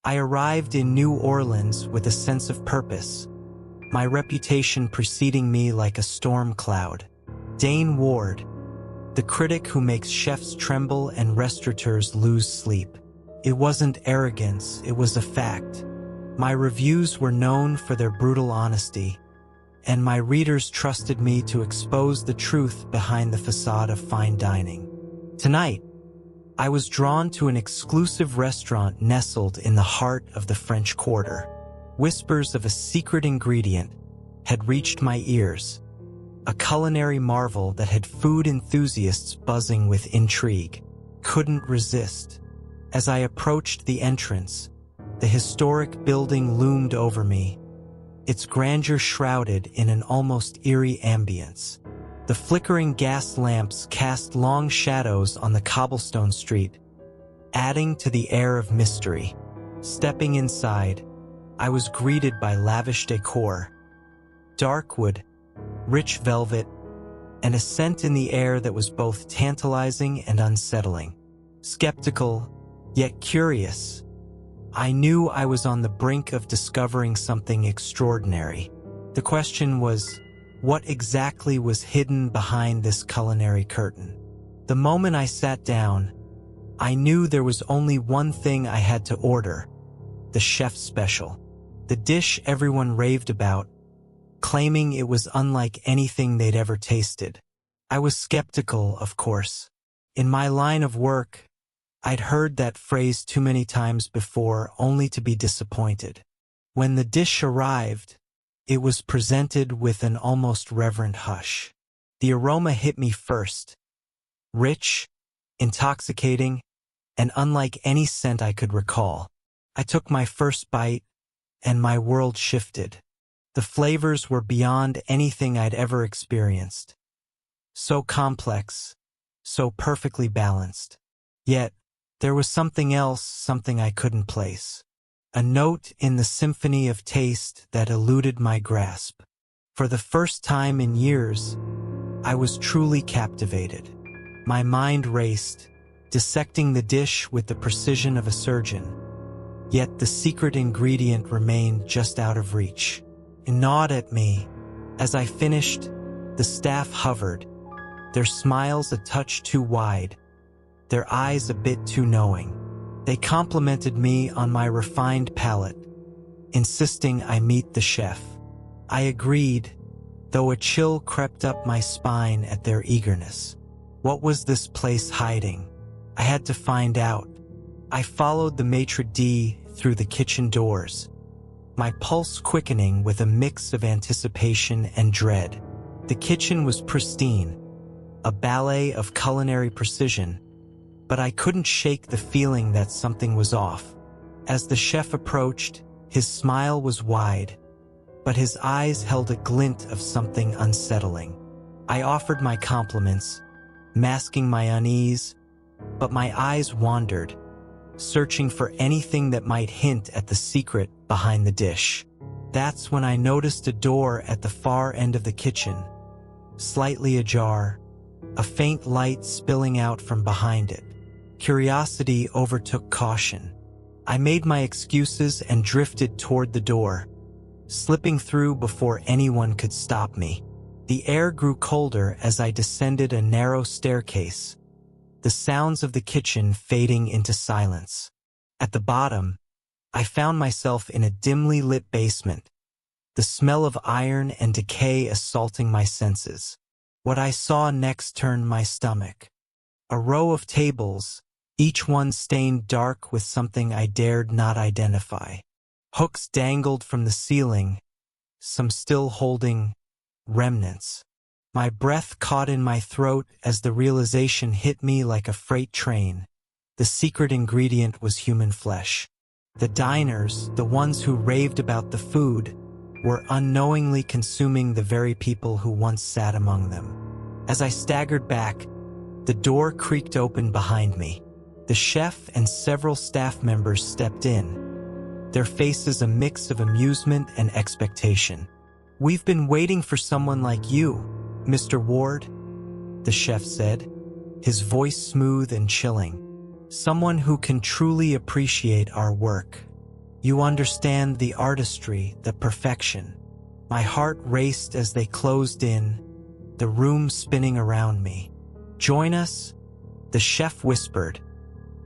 I arrived in New Orleans with a sense of purpose, my reputation preceding me like a storm cloud. Dane Ward, the critic who makes chefs tremble and restaurateurs lose sleep. It wasn't arrogance, it was a fact. My reviews were known for their brutal honesty, and my readers trusted me to expose the truth behind the facade of fine dining. Tonight, I was drawn to an exclusive restaurant nestled in the heart of the French Quarter. Whispers of a secret ingredient had reached my ears, a culinary marvel that had food enthusiasts buzzing with intrigue. Couldn't resist. As I approached the entrance, the historic building loomed over me, its grandeur shrouded in an almost eerie ambience. The flickering gas lamps cast long shadows on the cobblestone street, adding to the air of mystery. Stepping inside, I was greeted by lavish decor, dark wood, rich velvet, and a scent in the air that was both tantalizing and unsettling. Skeptical, yet curious, I knew I was on the brink of discovering something extraordinary. The question was, what exactly was hidden behind this culinary curtain? The moment I sat down, I knew there was only one thing I had to order: the chef's special. The dish everyone raved about, claiming it was unlike anything they'd ever tasted. I was skeptical, of course. In my line of work, I'd heard that phrase too many times before, only to be disappointed. When the dish arrived, it was presented with an almost reverent hush. The aroma hit me first. Rich, intoxicating, and unlike any scent I could recall. I took my first bite, and my world shifted. The flavors were beyond anything I'd ever experienced. So complex, so perfectly balanced. Yet, there was something else, something I couldn't place. A note in the symphony of taste that eluded my grasp. For the first time in years, I was truly captivated. My mind raced, dissecting the dish with the precision of a surgeon. Yet the secret ingredient remained just out of reach. It gnawed at me. As I finished, the staff hovered, their smiles a touch too wide, their eyes a bit too knowing. They complimented me on my refined palate, insisting I meet the chef. I agreed, though a chill crept up my spine at their eagerness. What was this place hiding? I had to find out. I followed the maitre d' through the kitchen doors, my pulse quickening with a mix of anticipation and dread. The kitchen was pristine, a ballet of culinary precision, but I couldn't shake the feeling that something was off. As the chef approached, his smile was wide, but his eyes held a glint of something unsettling. I offered my compliments, masking my unease, but my eyes wandered, searching for anything that might hint at the secret behind the dish. That's when I noticed a door at the far end of the kitchen, slightly ajar, a faint light spilling out from behind it. Curiosity overtook caution. I made my excuses and drifted toward the door, slipping through before anyone could stop me. The air grew colder as I descended a narrow staircase, the sounds of the kitchen fading into silence. At the bottom, I found myself in a dimly lit basement, the smell of iron and decay assaulting my senses. What I saw next turned my stomach. A row of tables, each one stained dark with something I dared not identify. Hooks dangled from the ceiling, some still holding remnants. My breath caught in my throat as the realization hit me like a freight train. The secret ingredient was human flesh. The diners, the ones who raved about the food, were unknowingly consuming the very people who once sat among them. As I staggered back, the door creaked open behind me. The chef and several staff members stepped in, their faces a mix of amusement and expectation. "We've been waiting for someone like you, Mr. Ward," the chef said, his voice smooth and chilling. "Someone who can truly appreciate our work." You understand the artistry, the perfection. My heart raced as they closed in, the room spinning around me. Join us, the chef whispered,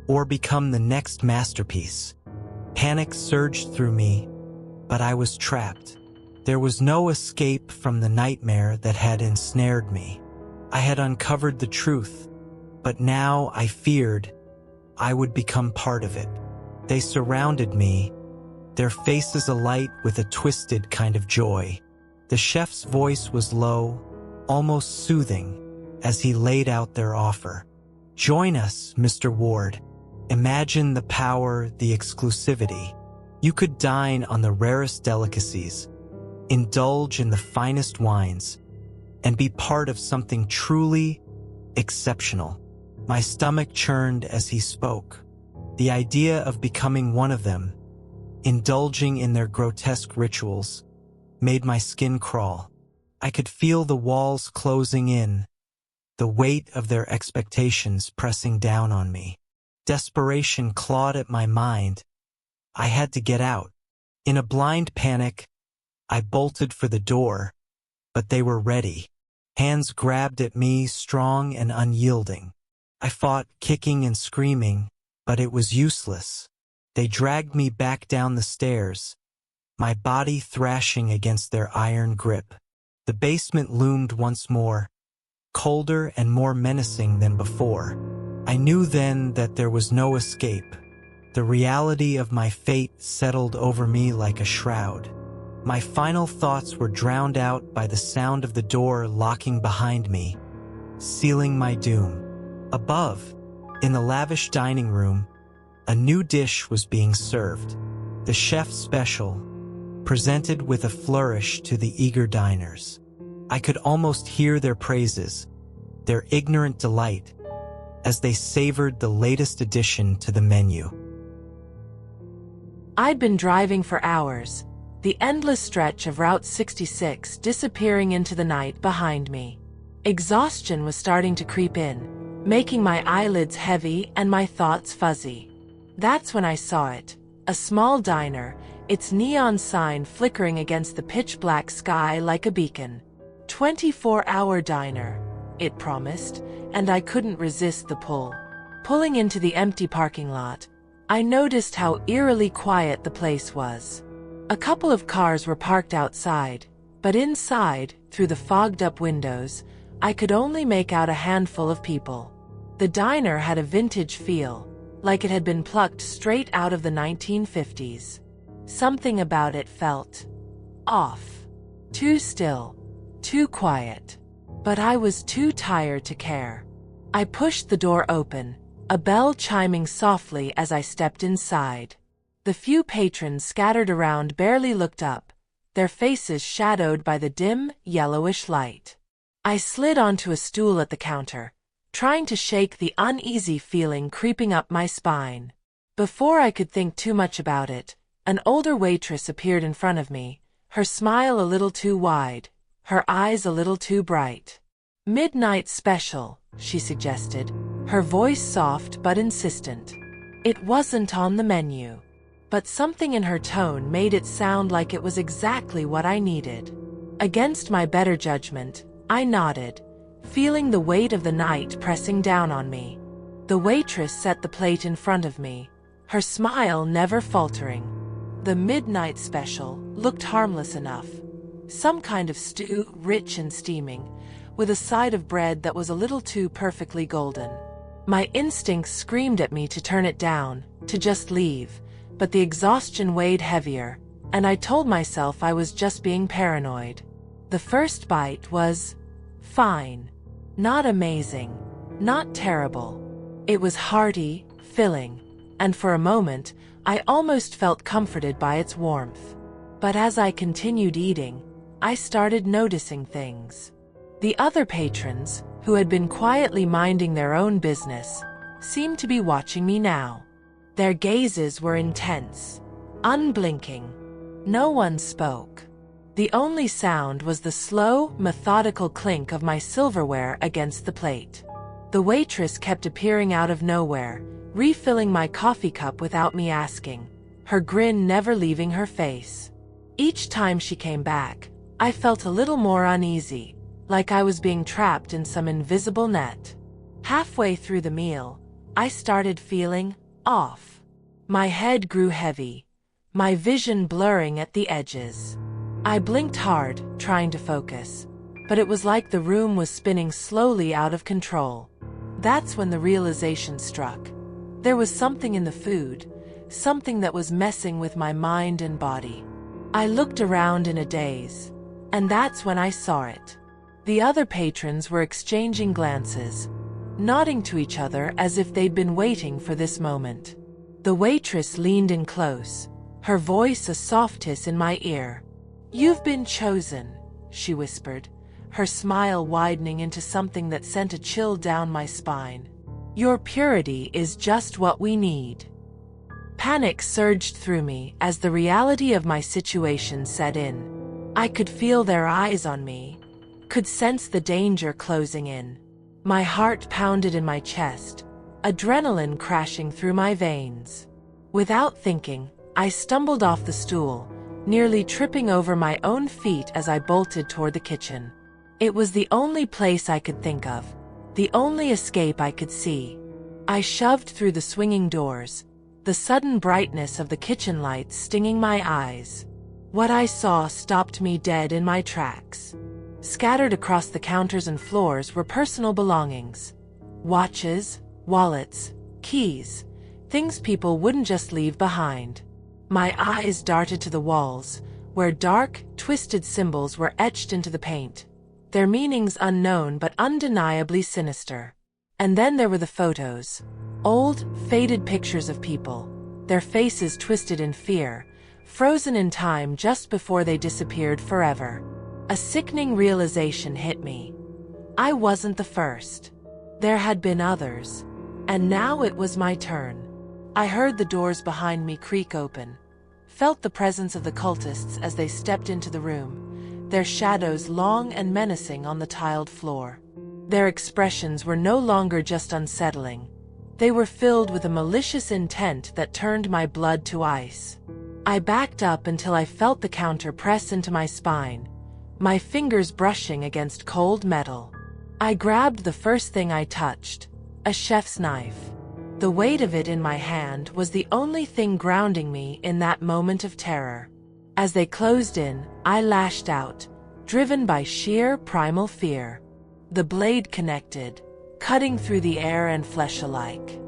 or become the next masterpiece. Panic surged through me, but I was trapped. There was no escape from the nightmare that had ensnared me. I had uncovered the truth, but now I feared I would become part of it. They surrounded me, their faces alight with a twisted kind of joy. The chef's voice was low, almost soothing, as he laid out their offer. Join us, Mr. Ward. Imagine the power, the exclusivity. You could dine on the rarest delicacies, indulge in the finest wines, and be part of something truly exceptional. My stomach churned as he spoke. The idea of becoming one of them, indulging in their grotesque rituals, made my skin crawl. I could feel the walls closing in, the weight of their expectations pressing down on me. Desperation clawed at my mind. I had to get out. In a blind panic, I bolted for the door, but they were ready. Hands grabbed at me, strong and unyielding. I fought, kicking and screaming, but it was useless. They dragged me back down the stairs, my body thrashing against their iron grip. The basement loomed once more, colder and more menacing than before. I knew then that there was no escape. The reality of my fate settled over me like a shroud. My final thoughts were drowned out by the sound of the door locking behind me, sealing my doom. Above, in the lavish dining room, a new dish was being served. The chef's special, presented with a flourish to the eager diners. I could almost hear their praises, their ignorant delight, as they savored the latest addition to the menu. I'd been driving for hours, the endless stretch of Route 66 disappearing into the night behind me. Exhaustion was starting to creep in, making my eyelids heavy and my thoughts fuzzy. That's when I saw it, a small diner, its neon sign flickering against the pitch-black sky like a beacon. 24-hour diner, it promised, and I couldn't resist the pull. Pulling into the empty parking lot, I noticed how eerily quiet the place was. A couple of cars were parked outside, but inside, through the fogged-up windows, I could only make out a handful of people. The diner had a vintage feel, like it had been plucked straight out of the 1950s. Something about it felt off. Too still, too quiet. But I was too tired to care. I pushed the door open, a bell chiming softly as I stepped inside. The few patrons scattered around barely looked up, their faces shadowed by the dim, yellowish light. I slid onto a stool at the counter, trying to shake the uneasy feeling creeping up my spine. Before I could think too much about it, an older waitress appeared in front of me, her smile a little too wide, her eyes a little too bright. "Midnight special," she suggested, her voice soft but insistent. It wasn't on the menu, but something in her tone made it sound like it was exactly what I needed. Against my better judgment, I nodded, feeling the weight of the night pressing down on me. The waitress set the plate in front of me, her smile never faltering. The midnight special looked harmless enough. Some kind of stew, rich and steaming, with a side of bread that was a little too perfectly golden. My instincts screamed at me to turn it down, to just leave, but the exhaustion weighed heavier, and I told myself I was just being paranoid. The first bite was fine. Not amazing, not terrible. It was hearty, filling, and for a moment, I almost felt comforted by its warmth. But as I continued eating, I started noticing things. The other patrons, who had been quietly minding their own business, seemed to be watching me now. Their gazes were intense, unblinking. No one spoke. The only sound was the slow, methodical clink of my silverware against the plate. The waitress kept appearing out of nowhere, refilling my coffee cup without me asking, her grin never leaving her face. Each time she came back, I felt a little more uneasy, like I was being trapped in some invisible net. Halfway through the meal, I started feeling off. My head grew heavy, my vision blurring at the edges. I blinked hard, trying to focus, but it was like the room was spinning slowly out of control. That's when the realization struck. There was something in the food, something that was messing with my mind and body. I looked around in a daze, and that's when I saw it. The other patrons were exchanging glances, nodding to each other as if they'd been waiting for this moment. The waitress leaned in close, her voice a soft hiss in my ear. "You've been chosen," she whispered, her smile widening into something that sent a chill down my spine. "Your purity is just what we need." Panic surged through me as the reality of my situation set in. I could feel their eyes on me, could sense the danger closing in. My heart pounded in my chest, adrenaline crashing through my veins. Without thinking, I stumbled off the stool, nearly tripping over my own feet as I bolted toward the kitchen. It was the only place I could think of, the only escape I could see. I shoved through the swinging doors, the sudden brightness of the kitchen lights stinging my eyes. What I saw stopped me dead in my tracks. Scattered across the counters and floors were personal belongings. Watches, wallets, keys, things people wouldn't just leave behind. My eyes darted to the walls, where dark, twisted symbols were etched into the paint, their meanings unknown but undeniably sinister. And then there were the photos. Old, faded pictures of people, their faces twisted in fear, frozen in time just before they disappeared forever. A sickening realization hit me. I wasn't the first. There had been others, and now it was my turn. I heard the doors behind me creak open, felt the presence of the cultists as they stepped into the room, their shadows long and menacing on the tiled floor. Their expressions were no longer just unsettling. They were filled with a malicious intent that turned my blood to ice. I backed up until I felt the counter press into my spine, my fingers brushing against cold metal. I grabbed the first thing I touched, a chef's knife. The weight of it in my hand was the only thing grounding me in that moment of terror. As they closed in, I lashed out, driven by sheer primal fear. The blade connected, cutting through the air and flesh alike.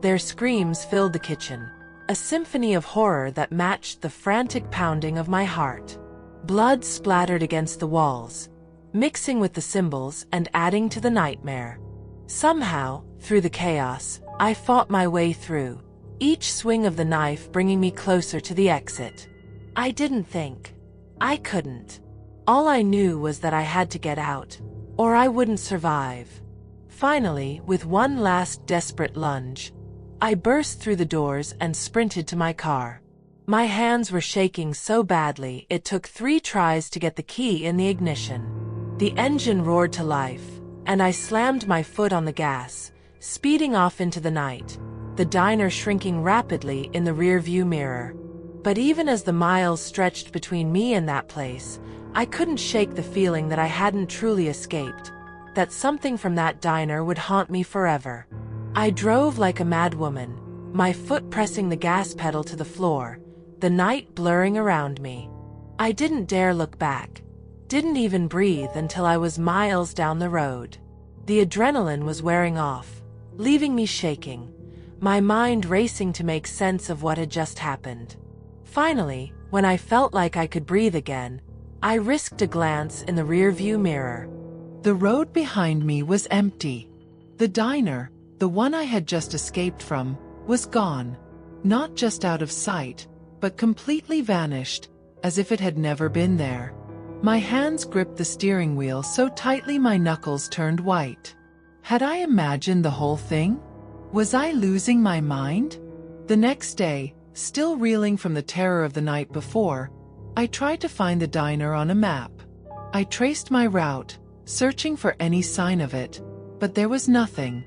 Their screams filled the kitchen, a symphony of horror that matched the frantic pounding of my heart. Blood splattered against the walls, mixing with the symbols and adding to the nightmare. Somehow, through the chaos, I fought my way through, each swing of the knife bringing me closer to the exit. I didn't think. I couldn't. All I knew was that I had to get out, or I wouldn't survive. Finally, with one last desperate lunge, I burst through the doors and sprinted to my car. My hands were shaking so badly it took 3 tries to get the key in the ignition. The engine roared to life, and I slammed my foot on the gas, speeding off into the night, the diner shrinking rapidly in the rearview mirror. But even as the miles stretched between me and that place, I couldn't shake the feeling that I hadn't truly escaped, that something from that diner would haunt me forever. I drove like a madwoman, my foot pressing the gas pedal to the floor, the night blurring around me. I didn't dare look back, didn't even breathe until I was miles down the road. The adrenaline was wearing off, leaving me shaking, my mind racing to make sense of what had just happened. Finally, when I felt like I could breathe again, I risked a glance in the rearview mirror. The road behind me was empty. The diner, the one I had just escaped from, was gone. Not just out of sight, but completely vanished, as if it had never been there. My hands gripped the steering wheel so tightly my knuckles turned white. Had I imagined the whole thing? Was I losing my mind? The next day, still reeling from the terror of the night before, I tried to find the diner on a map. I traced my route, searching for any sign of it, but there was nothing.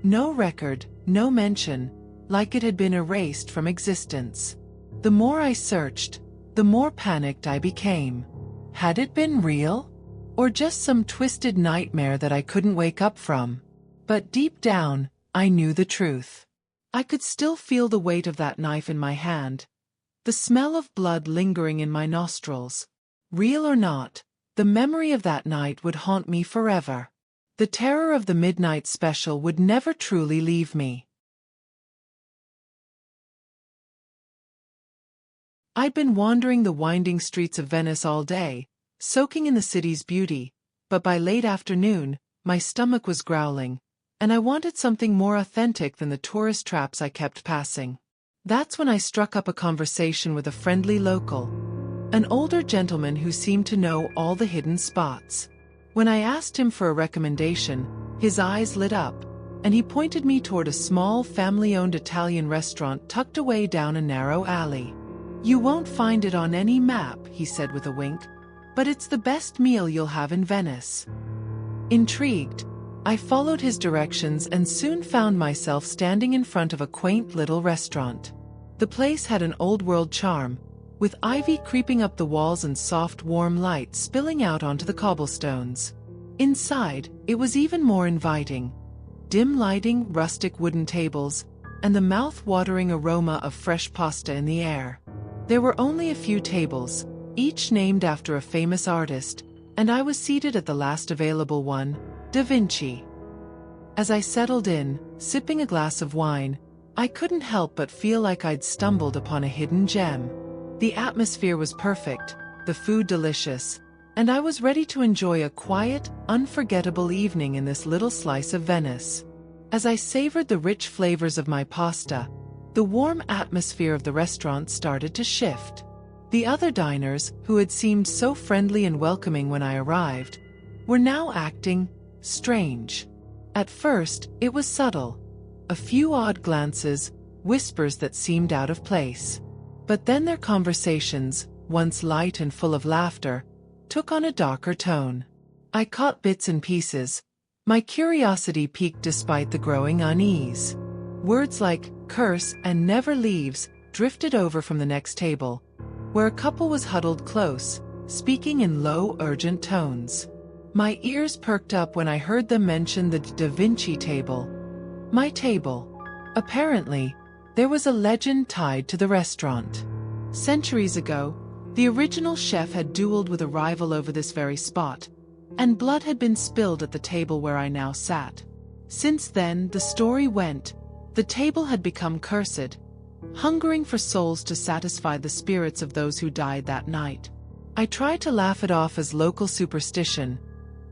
No record, no mention, like it had been erased from existence. The more I searched, the more panicked I became. Had it been real? Or just some twisted nightmare that I couldn't wake up from? But deep down, I knew the truth. I could still feel the weight of that knife in my hand, the smell of blood lingering in my nostrils. Real or not, the memory of that night would haunt me forever. The terror of the midnight special would never truly leave me. I'd been wandering the winding streets of Venice all day, soaking in the city's beauty, but by late afternoon, my stomach was growling, and I wanted something more authentic than the tourist traps I kept passing. That's when I struck up a conversation with a friendly local, an older gentleman who seemed to know all the hidden spots. When I asked him for a recommendation, his eyes lit up, and he pointed me toward a small family-owned Italian restaurant tucked away down a narrow alley. "You won't find it on any map," he said with a wink, "but it's the best meal you'll have in Venice." Intrigued, I followed his directions and soon found myself standing in front of a quaint little restaurant. The place had an old-world charm, with ivy creeping up the walls and soft warm light spilling out onto the cobblestones. Inside, it was even more inviting. Dim lighting, rustic wooden tables, and the mouth-watering aroma of fresh pasta in the air. There were only a few tables, each named after a famous artist, and I was seated at the last available one, Da Vinci. As I settled in, sipping a glass of wine, I couldn't help but feel like I'd stumbled upon a hidden gem. The atmosphere was perfect, the food delicious, and I was ready to enjoy a quiet, unforgettable evening in this little slice of Venice. As I savored the rich flavors of my pasta, the warm atmosphere of the restaurant started to shift. The other diners, who had seemed so friendly and welcoming when I arrived, were now acting strange. At first, it was subtle. A few odd glances, whispers that seemed out of place. But then their conversations, once light and full of laughter, took on a darker tone. I caught bits and pieces. My curiosity piqued despite the growing unease. Words like curse and never leaves drifted over from the next table, where a couple was huddled close, speaking in low, urgent tones. My ears perked up when I heard them mention the Da Vinci table. My table. Apparently, there was a legend tied to the restaurant. Centuries ago, the original chef had dueled with a rival over this very spot, and blood had been spilled at the table where I now sat. Since then, the story went, the table had become cursed, hungering for souls to satisfy the spirits of those who died that night. I tried to laugh it off as local superstition,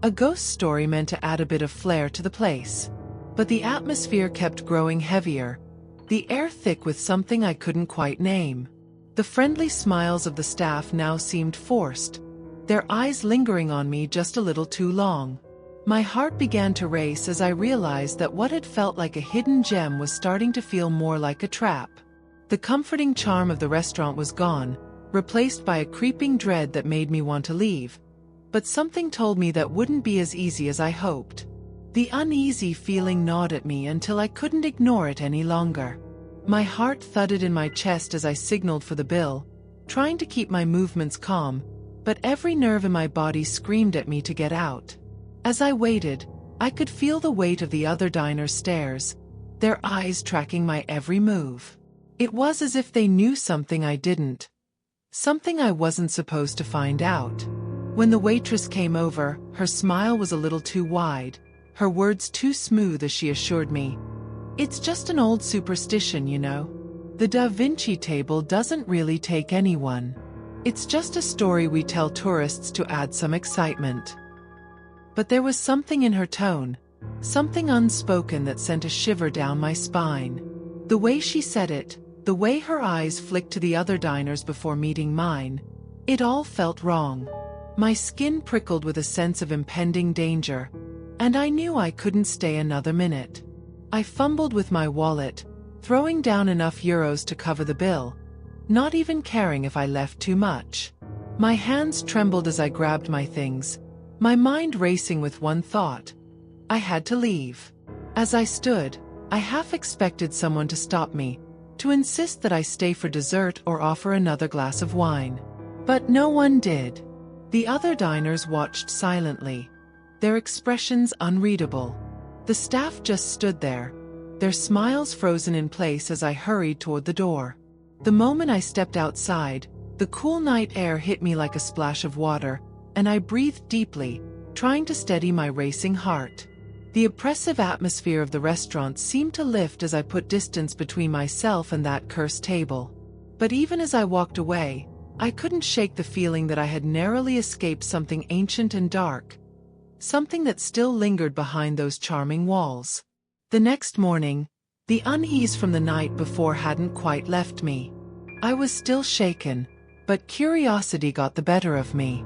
a ghost story meant to add a bit of flair to the place. But the atmosphere kept growing heavier, the air thick with something I couldn't quite name. The friendly smiles of the staff now seemed forced, their eyes lingering on me just a little too long. My heart began to race as I realized that what had felt like a hidden gem was starting to feel more like a trap. The comforting charm of the restaurant was gone, replaced by a creeping dread that made me want to leave. But something told me that wouldn't be as easy as I hoped. The uneasy feeling gnawed at me until I couldn't ignore it any longer. My heart thudded in my chest as I signaled for the bill, trying to keep my movements calm, but every nerve in my body screamed at me to get out. As I waited, I could feel the weight of the other diners' stares, their eyes tracking my every move. It was as if they knew something I didn't, something I wasn't supposed to find out. When the waitress came over, her smile was a little too wide, her words too smooth as she assured me, "It's just an old superstition, you know. The Da Vinci table doesn't really take anyone. It's just a story we tell tourists to add some excitement." But there was something in her tone, something unspoken that sent a shiver down my spine. The way she said it, the way her eyes flicked to the other diners before meeting mine, it all felt wrong. My skin prickled with a sense of impending danger, and I knew I couldn't stay another minute. I fumbled with my wallet, throwing down enough euros to cover the bill, not even caring if I left too much. My hands trembled as I grabbed my things, my mind racing with one thought. I had to leave. As I stood, I half expected someone to stop me, to insist that I stay for dessert or offer another glass of wine. But no one did. The other diners watched silently, their expressions unreadable. The staff just stood there, their smiles frozen in place as I hurried toward the door. The moment I stepped outside, the cool night air hit me like a splash of water, and I breathed deeply, trying to steady my racing heart. The oppressive atmosphere of the restaurant seemed to lift as I put distance between myself and that cursed table. But even as I walked away, I couldn't shake the feeling that I had narrowly escaped something ancient and dark, something that still lingered behind those charming walls. The next morning, the unease from the night before hadn't quite left me. I was still shaken, but curiosity got the better of me.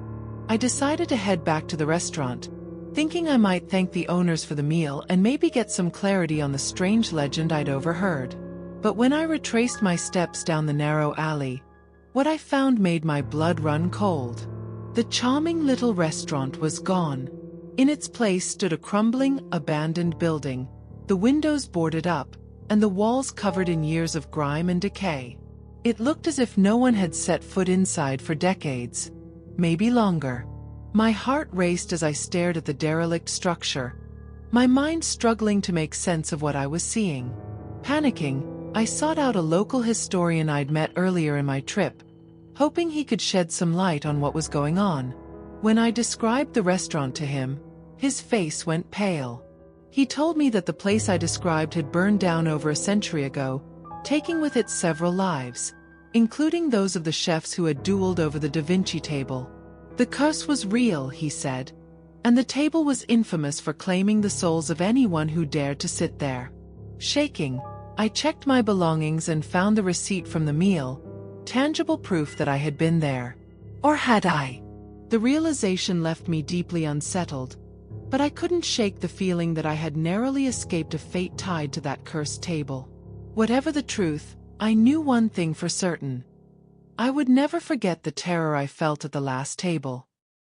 I decided to head back to the restaurant, thinking I might thank the owners for the meal and maybe get some clarity on the strange legend I'd overheard. But when I retraced my steps down the narrow alley, what I found made my blood run cold. The charming little restaurant was gone. In its place stood a crumbling, abandoned building, the windows boarded up, and the walls covered in years of grime and decay. It looked as if no one had set foot inside for decades, maybe longer. My heart raced as I stared at the derelict structure, my mind struggling to make sense of what I was seeing. Panicking, I sought out a local historian I'd met earlier in my trip, hoping he could shed some light on what was going on. When I described the restaurant to him, his face went pale. He told me that the place I described had burned down over a century ago, taking with it several lives, including those of the chefs who had dueled over the Da Vinci table. The curse was real, he said, and the table was infamous for claiming the souls of anyone who dared to sit there. Shaking, I checked my belongings and found the receipt from the meal, tangible proof that I had been there. Or had I? The realization left me deeply unsettled, but I couldn't shake the feeling that I had narrowly escaped a fate tied to that cursed table. Whatever the truth, I knew one thing for certain. I would never forget the terror I felt at the last table.